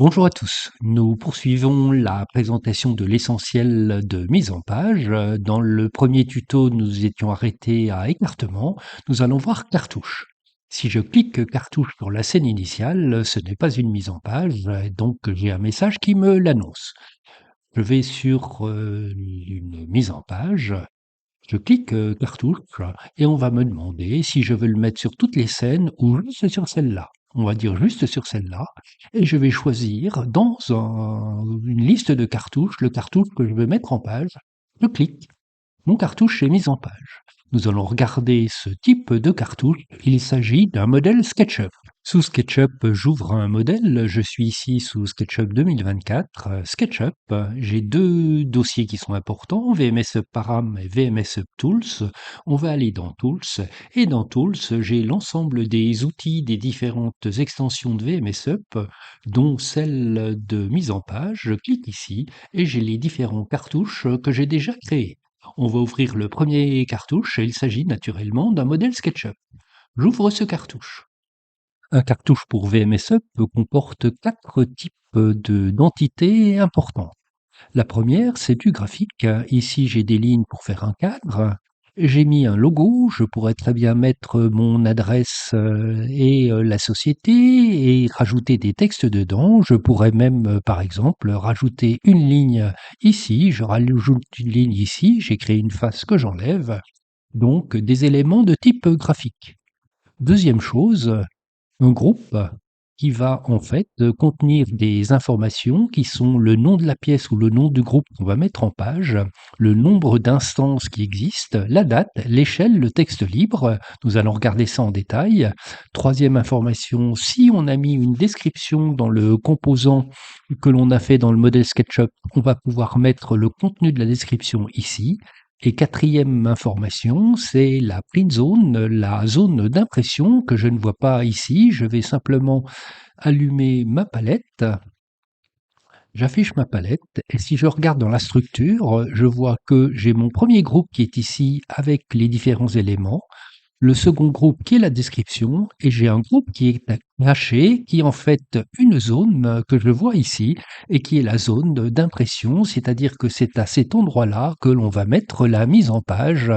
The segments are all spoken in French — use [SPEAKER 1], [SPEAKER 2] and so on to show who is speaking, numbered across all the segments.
[SPEAKER 1] Bonjour à tous. Nous poursuivons la présentation de l'essentiel de mise en page. Dans le premier tuto, nous étions arrêtés à écartement. Nous allons voir cartouche. Si je clique cartouche sur la scène initiale, ce n'est pas une mise en page, donc j'ai un message qui me l'annonce. Je vais sur une mise en page. Je clique cartouche et on va me demander si je veux le mettre sur toutes les scènes ou juste sur celle-là. On va dire juste sur celle-là et je vais choisir dans une liste de cartouches le cartouche que je veux mettre en page. Je clique. Mon cartouche est mise en page. Nous allons regarder ce type de cartouche. Il s'agit d'un modèle SketchUp. Sous SketchUp, j'ouvre un modèle. Je suis ici sous SketchUp 2024. SketchUp, j'ai deux dossiers qui sont importants, VMS Param et VMS Tools. On va aller dans Tools. Et dans Tools, j'ai l'ensemble des outils des différentes extensions de VMSUp, dont celle de mise en page. Je clique ici et j'ai les différents cartouches que j'ai déjà créés. On va ouvrir le premier cartouche et il s'agit naturellement d'un modèle SketchUp. J'ouvre ce cartouche. Un cartouche pour VMSUp comporte 4 types d'entités importantes. La première, c'est du graphique. Ici, j'ai des lignes pour faire un cadre. J'ai mis un logo, je pourrais très bien mettre mon adresse et la société et rajouter des textes dedans. Je pourrais même, par exemple, rajouter une ligne ici, je rajoute une ligne ici, j'ai créé une face que j'enlève. Donc, des éléments de type graphique. Deuxième chose, un groupe qui va en fait contenir des informations qui sont le nom de la pièce ou le nom du groupe qu'on va mettre en page, le nombre d'instances qui existent, la date, l'échelle, le texte libre. Nous allons regarder ça en détail. Troisième information, si on a mis une description dans le composant que l'on a fait dans le modèle SketchUp, on va pouvoir mettre le contenu de la description ici. Et quatrième information, c'est la print zone, la zone d'impression que je ne vois pas ici. Je vais simplement allumer ma palette. J'affiche ma palette et si je regarde dans la structure, je vois que j'ai mon premier groupe qui est ici avec les différents éléments, le second groupe qui est la description et j'ai un groupe qui est caché, qui est en fait une zone que je vois ici et qui est la zone d'impression, c'est-à-dire que c'est à cet endroit-là que l'on va mettre la mise en page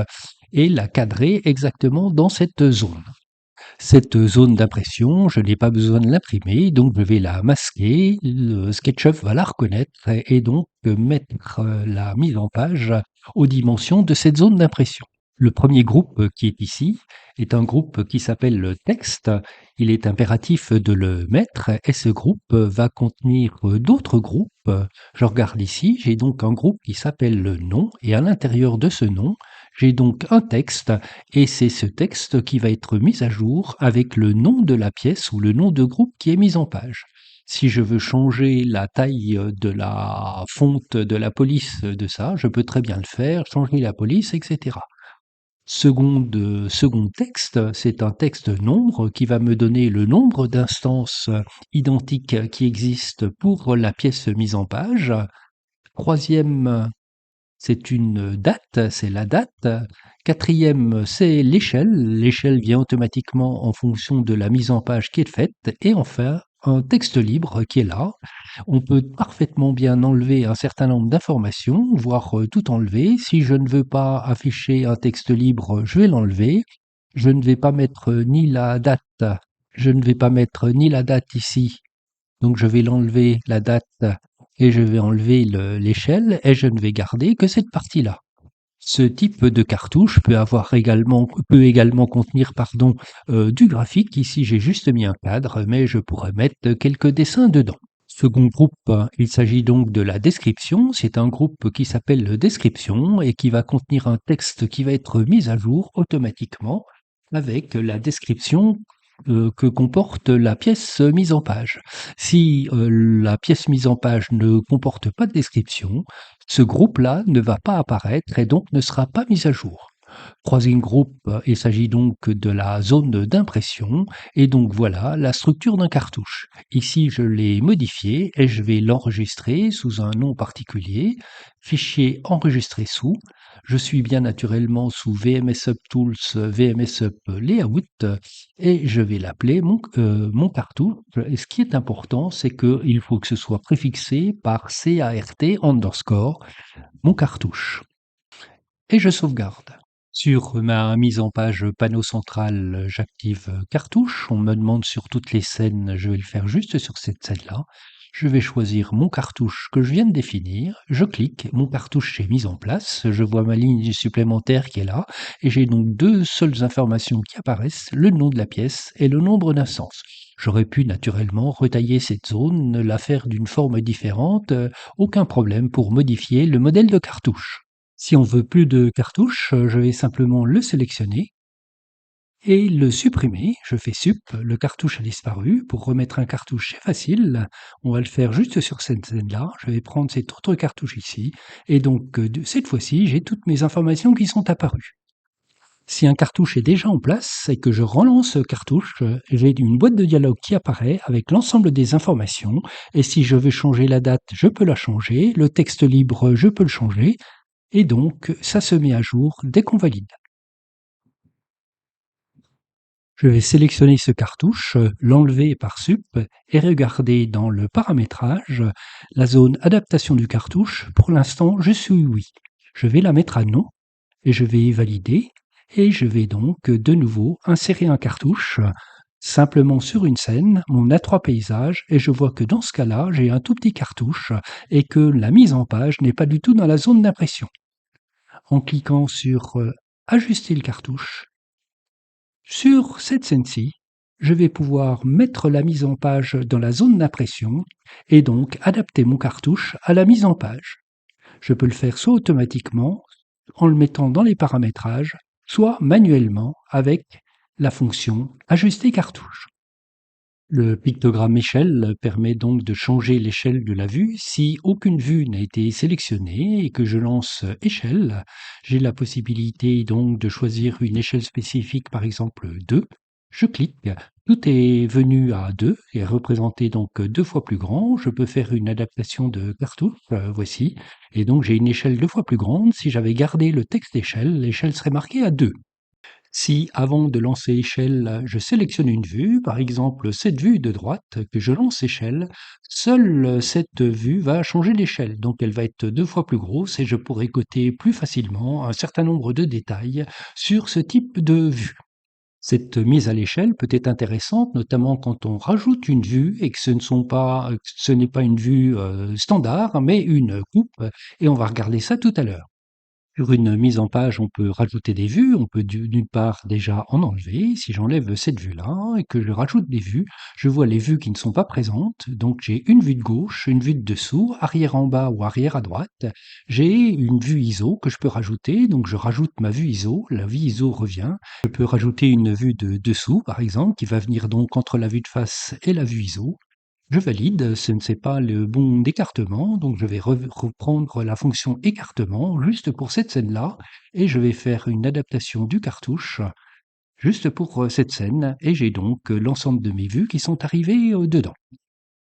[SPEAKER 1] et la cadrer exactement dans cette zone. Cette zone d'impression, je n'ai pas besoin de l'imprimer, donc je vais la masquer, le SketchUp va la reconnaître et donc mettre la mise en page aux dimensions de cette zone d'impression. Le premier groupe qui est ici est un groupe qui s'appelle le texte. Il est impératif de le mettre et ce groupe va contenir d'autres groupes. Je regarde ici, j'ai donc un groupe qui s'appelle le nom et à l'intérieur de ce nom, j'ai donc un texte et c'est ce texte qui va être mis à jour avec le nom de la pièce ou le nom de groupe qui est mis en page. Si je veux changer la taille de la fonte de la police de ça, je peux très bien le faire, changer la police, etc. Second texte, c'est un texte nombre qui va me donner le nombre d'instances identiques qui existent pour la pièce mise en page. Troisième, c'est une date, c'est la date. Quatrième, c'est l'échelle. L'échelle vient automatiquement en fonction de la mise en page qui est faite. Et enfin, un texte libre qui est là. On peut parfaitement bien enlever un certain nombre d'informations, voire tout enlever. Si je ne veux pas afficher un texte libre, je vais l'enlever. Je ne vais pas mettre ni la date, je ne vais pas mettre ni la date ici. Donc je vais l'enlever, la date, et je vais enlever l'échelle, et je ne vais garder que cette partie-là. Ce type de cartouche peut également contenir du graphique. Ici, j'ai juste mis un cadre, mais je pourrais mettre quelques dessins dedans. Second groupe, il s'agit donc de la description. C'est un groupe qui s'appelle description et qui va contenir un texte qui va être mis à jour automatiquement avec la description que comporte la pièce mise en page. Si la pièce mise en page ne comporte pas de description, ce groupe-là ne va pas apparaître et donc ne sera pas mis à jour. Crossing Group, il s'agit donc de la zone d'impression et donc voilà la structure d'un cartouche. Ici, je l'ai modifié et je vais l'enregistrer sous un nom particulier, fichier enregistré sous. Je suis bien naturellement sous VMS Up Tools, VMS Up Layout et je vais l'appeler mon cartouche. Et ce qui est important, c'est qu'il faut que ce soit préfixé par CART_, mon cartouche. Et je sauvegarde. Sur ma mise en page panneau central, j'active cartouche. On me demande sur toutes les scènes, je vais le faire juste sur cette scène-là. Je vais choisir mon cartouche que je viens de définir. Je clique, mon cartouche est mis en place. Je vois ma ligne supplémentaire qui est là. Et j'ai donc deux seules informations qui apparaissent, le nom de la pièce et le nombre d'instances. J'aurais pu naturellement retailler cette zone, la faire d'une forme différente, aucun problème pour modifier le modèle de cartouche. Si on veut plus de cartouches, je vais simplement le sélectionner et le supprimer. Je fais sup, le cartouche a disparu. Pour remettre un cartouche, c'est facile. On va le faire juste sur cette scène-là. Je vais prendre cette autre cartouche ici. Et donc, cette fois-ci, j'ai toutes mes informations qui sont apparues. Si un cartouche est déjà en place et que je relance cartouche, j'ai une boîte de dialogue qui apparaît avec l'ensemble des informations. Et si je veux changer la date, je peux la changer. Le texte libre, je peux le changer. Et donc, ça se met à jour dès qu'on valide. Je vais sélectionner ce cartouche, l'enlever par sup et regarder dans le paramétrage la zone adaptation du cartouche. Pour l'instant, je suis oui. Je vais la mettre à non et je vais valider et je vais donc de nouveau insérer un cartouche simplement sur une scène, mon A3 paysage, et je vois que dans ce cas-là, j'ai un tout petit cartouche et que la mise en page n'est pas du tout dans la zone d'impression. En cliquant sur ajuster le cartouche, sur cette scène-ci, je vais pouvoir mettre la mise en page dans la zone d'impression et donc adapter mon cartouche à la mise en page. Je peux le faire soit automatiquement en le mettant dans les paramétrages, soit manuellement avec la fonction ajuster cartouche. Le pictogramme échelle permet donc de changer l'échelle de la vue. Si aucune vue n'a été sélectionnée et que je lance échelle, j'ai la possibilité donc de choisir une échelle spécifique, par exemple 2. Je clique, tout est venu à 2 et représenté donc 2 fois plus grand. Je peux faire une adaptation de cartouche, voici. Et donc j'ai une échelle 2 fois plus grande. Si j'avais gardé le texte échelle, l'échelle serait marquée à 2. Si avant de lancer échelle, je sélectionne une vue, par exemple cette vue de droite, que je lance échelle, seule cette vue va changer d'échelle. Donc elle va être 2 fois plus grosse et je pourrai coter plus facilement un certain nombre de détails sur ce type de vue. Cette mise à l'échelle peut être intéressante, notamment quand on rajoute une vue et que ce n'est pas une vue standard, mais une coupe, et on va regarder ça tout à l'heure. Sur une mise en page, on peut rajouter des vues, on peut d'une part déjà en enlever. Si j'enlève cette vue-là et que je rajoute des vues, je vois les vues qui ne sont pas présentes. Donc j'ai une vue de gauche, une vue de dessous, arrière en bas ou arrière à droite. J'ai une vue ISO que je peux rajouter, donc je rajoute ma vue ISO, la vue ISO revient. Je peux rajouter une vue de dessous, par exemple, qui va venir donc entre la vue de face et la vue ISO. Je valide, ce ne c'est pas le bon écartement, donc je vais reprendre la fonction écartement juste pour cette scène-là, et je vais faire une adaptation du cartouche juste pour cette scène, et j'ai donc l'ensemble de mes vues qui sont arrivées dedans.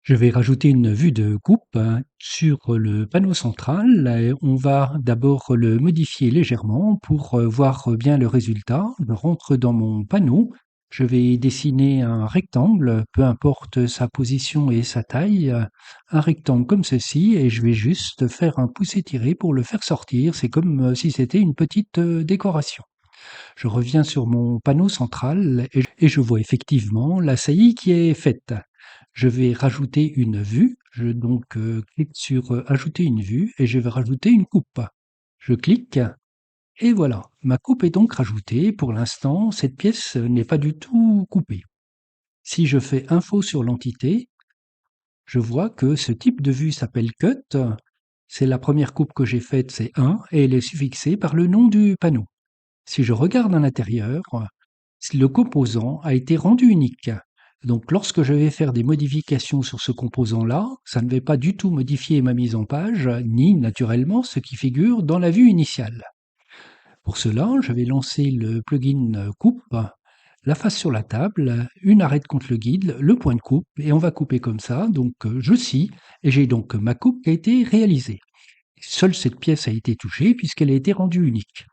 [SPEAKER 1] Je vais rajouter une vue de coupe sur le panneau central. On va d'abord le modifier légèrement pour voir bien le résultat. Je rentre dans mon panneau. Je vais dessiner un rectangle, peu importe sa position et sa taille, un rectangle comme ceci, et je vais juste faire un pouce-étiré pour le faire sortir. C'est comme si c'était une petite décoration. Je reviens sur mon panneau central et je vois effectivement la saillie qui est faite. Je vais rajouter une vue. Je donc clique sur ajouter une vue et je vais rajouter une coupe. Je clique et voilà, ma coupe est donc rajoutée. Pour l'instant, cette pièce n'est pas du tout coupée. Si je fais info sur l'entité, je vois que ce type de vue s'appelle cut. C'est la première coupe que j'ai faite, c'est 1 et elle est suffixée par le nom du panneau. Si je regarde à l'intérieur, le composant a été rendu unique. Donc lorsque je vais faire des modifications sur ce composant-là, ça ne va pas du tout modifier ma mise en page, ni naturellement ce qui figure dans la vue initiale. Pour cela, je vais lancer le plugin coupe, la face sur la table, une arête contre le guide, le point de coupe, et on va couper comme ça. Donc je scie, et j'ai donc ma coupe qui a été réalisée. Seule cette pièce a été touchée puisqu'elle a été rendue unique.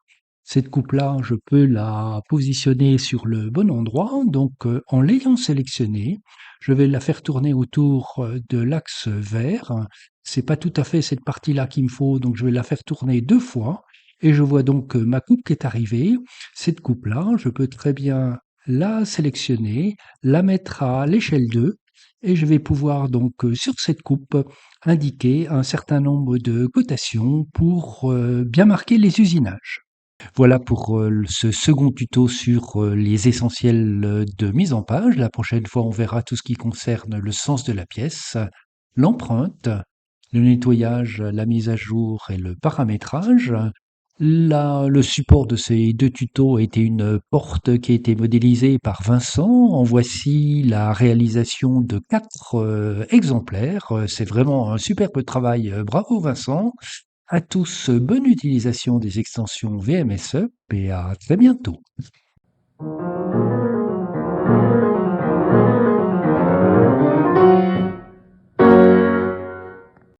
[SPEAKER 1] Cette coupe-là, je peux la positionner sur le bon endroit. Donc, en l'ayant sélectionnée, je vais la faire tourner autour de l'axe vert. C'est pas tout à fait cette partie-là qu'il me faut, donc je vais la faire tourner 2 fois. Et je vois donc ma coupe qui est arrivée. Cette coupe-là, je peux très bien la sélectionner, la mettre à l'échelle 2, et je vais pouvoir donc sur cette coupe indiquer un certain nombre de cotations pour bien marquer les usinages. Voilà pour ce second tuto sur les essentiels de mise en page. La prochaine fois, on verra tout ce qui concerne le sens de la pièce, l'empreinte, le nettoyage, la mise à jour et le paramétrage. Le support de ces deux tutos a été une porte qui a été modélisée par Vincent. En voici la réalisation de 4 exemplaires. C'est vraiment un superbe travail. Bravo Vincent. À tous, bonne utilisation des extensions VMSUP et à très bientôt.